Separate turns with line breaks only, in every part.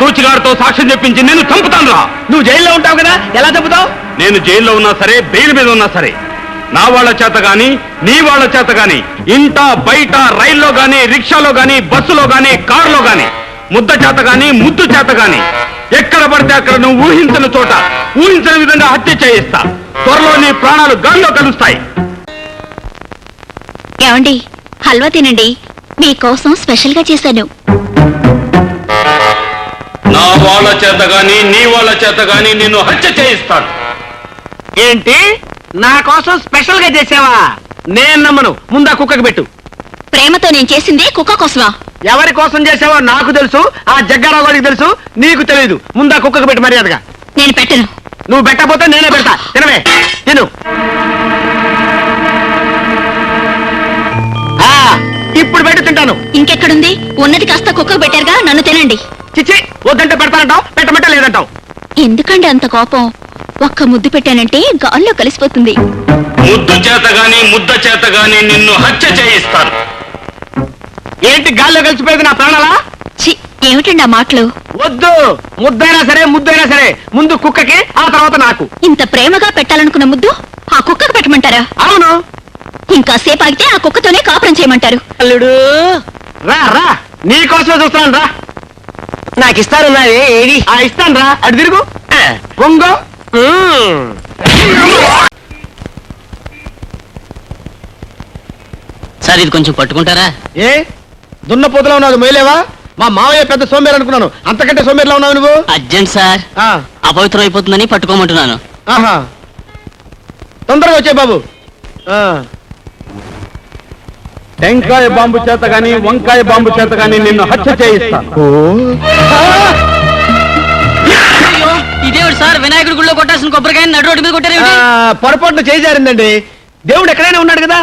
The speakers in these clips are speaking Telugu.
తూచిగారితో సాక్ష్యం చెప్పించి నేను చంపుతాను రా.
నువ్వు జైల్లో ఉంటావు కదా, ఎలా చంపుతావు?
నేను జైల్లో ఉన్నా సరే, బెయిల్ మీద ఉన్నా సరే, నా వాళ్ళ చేత గాని నీ వాళ్ళ చేత గాని, ఇంట బయట, రైల్లో గాని, రిక్షాలో గాని, బస్సులో గాని, కారులో గాని, ముద్ద చేత గాని, ముద్దు చేత గాని, ఎక్కడ పడితే అక్కడ నువ్వు ఊహించిన చోట ఊహించిన విధంగా హత్య చేయిస్తా. త్వరలో నీ ప్రాణాలు గాల్లో కలుస్తాయి.
ఏమండి, హల్వా తినండి, మీకోసం స్పెషల్ గా చేశాను.
నా వాళ్ళ చేత గాని నీ వాళ్ళ చేత గాని నిన్ను హత్య చేయిస్తాను.
ఏంటి, నా కోసం స్పెషల్ గా చేసావా? నేను నమ్మను. ముందా కుక్కకి పెట్టు.
ప్రేమతో నేను చేసింది కుక్క కోసమా?
ఎవరి కోసం చేసావో నాకు తెలుసు, ఆ జగ్గారావు గారికి తెలుసు, నీకు తెలియదు. ముందా కుక్కకి పెట్టు మర్యాదగా.
నేను పెట్టను.
నువ్వు పెట్టకపోతే నేనే పెడతా. తినవే, తిను. ఇప్పుడు పెట్టు, తింటాను.
ఇంకెక్కడుంది? ఉన్నది కాస్త కుక్కకు పెట్టారుగా, నన్ను తినండి.
చిచ్చి, వద్దంటే పెడతానంటావు, పెట్టమంటే లేదంటావు.
ఎందుకండి అంత కోపం? ఒక్క ముద్దు పెట్టానంటే గాల్లో కలిసిపోతుంది.
ముద్దు చేత గాని ముద్ద చేత గాని నిన్ను హత్య చేయిస్తాను.
ఏంటి గాల్లో కలిసిపోయేది నా ప్రాణాలా?
చి, ఏమిటండి ఆ మాటలు?
వద్దు, ముద్దైనా సరే ముద్దైనా సరే ముందు కుక్కకి, ఆ తర్వాత నాకు.
ఇంత ప్రేమగా పెట్టాలనుకున్న ముద్దు ఆ కుక్కకు పెట్టమంటారా?
అవును.
ఇంకా సేపు ఆగితే ఆ కుక్కతోనే కాపురం చేయమంటారు.
అల్లుడు రా రా, నీ కోసమే చూస్తున్నాను రా. నాకు ఇస్తాను ఏది? ఇస్తాను రా, అటు తిరుగు. పొంగో.
సార్ ఇది కొంచెం పట్టుకుంటారా?
ఏ దున్నపోతులో ఉన్నావు, మొయలేవా? మా మావయ్య పెద్ద సోమేరు అనుకున్నాను, అంతకంటే సోమేరులో ఉన్నావు నువ్వు.
అర్జెంట్ సార్, అపవిత్రం అయిపోతుందని పట్టుకోమంటున్నాను.
ఆహా, తొందరగా వచ్చే బాబు.
టెంకాయ బాంబు చేత గాని వంకాయ బాంబు చేత గాని నిన్ను హత్య చేయిస్తాను.
ఇదేవిడు సార్, వినాయకుడి గుళ్ళో కొట్టాల్సిన కొబ్బరికాయ నడు రోడ్డు మీద కొట్టారేమిటి?
పొరపాటున చేజారిందండి. దేవుడు ఎక్కడైనా ఉన్నాడు కదా.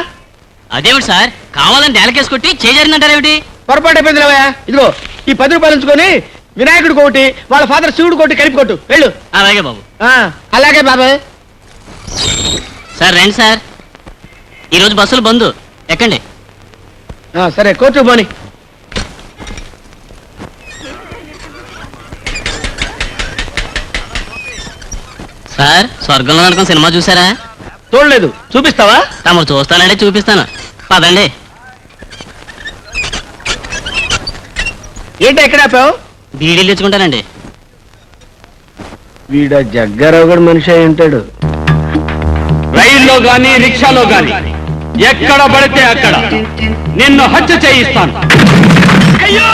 అదేవిడు సార్, కావాలని నేలకేసి కొట్టి చేజారిందంటారేమిటి?
పొరపాటు అయిపోయింది రావయ్య. ఇదిగో ఈ 10 రూపాయలు ఉంచుకొని వినాయకుడికి ఒకటి, వాళ్ళ ఫాదర్ శివుడు ఒకటి కలిపి కొట్టు, వెళ్ళు.
అలాగే బాబు.
అలాగే బాబాయ్.
సార్ రండి సార్, ఈరోజు బస్సులు బంద్, ఎక్కండి.
సరే, కోర్టు పోని.
సార్, స్వర్గంలో నరకం సినిమా చూసారా?
చూడలేదు, చూపిస్తావా?
తమరు చూస్తానంటే చూపిస్తాను, పదండి.
ఏంటి ఎక్కడ ఆపావు?
బీడీలు తెచ్చుకుంటానండి.
వీడ జగ్గారావు కూడా మనిషి అయి ఉంటాడు.
రైల్లో గాని రిక్షాలో గాని ఎక్కడ పడితే అక్కడ నిన్ను హత్య చేయిస్తాను.
అయ్యో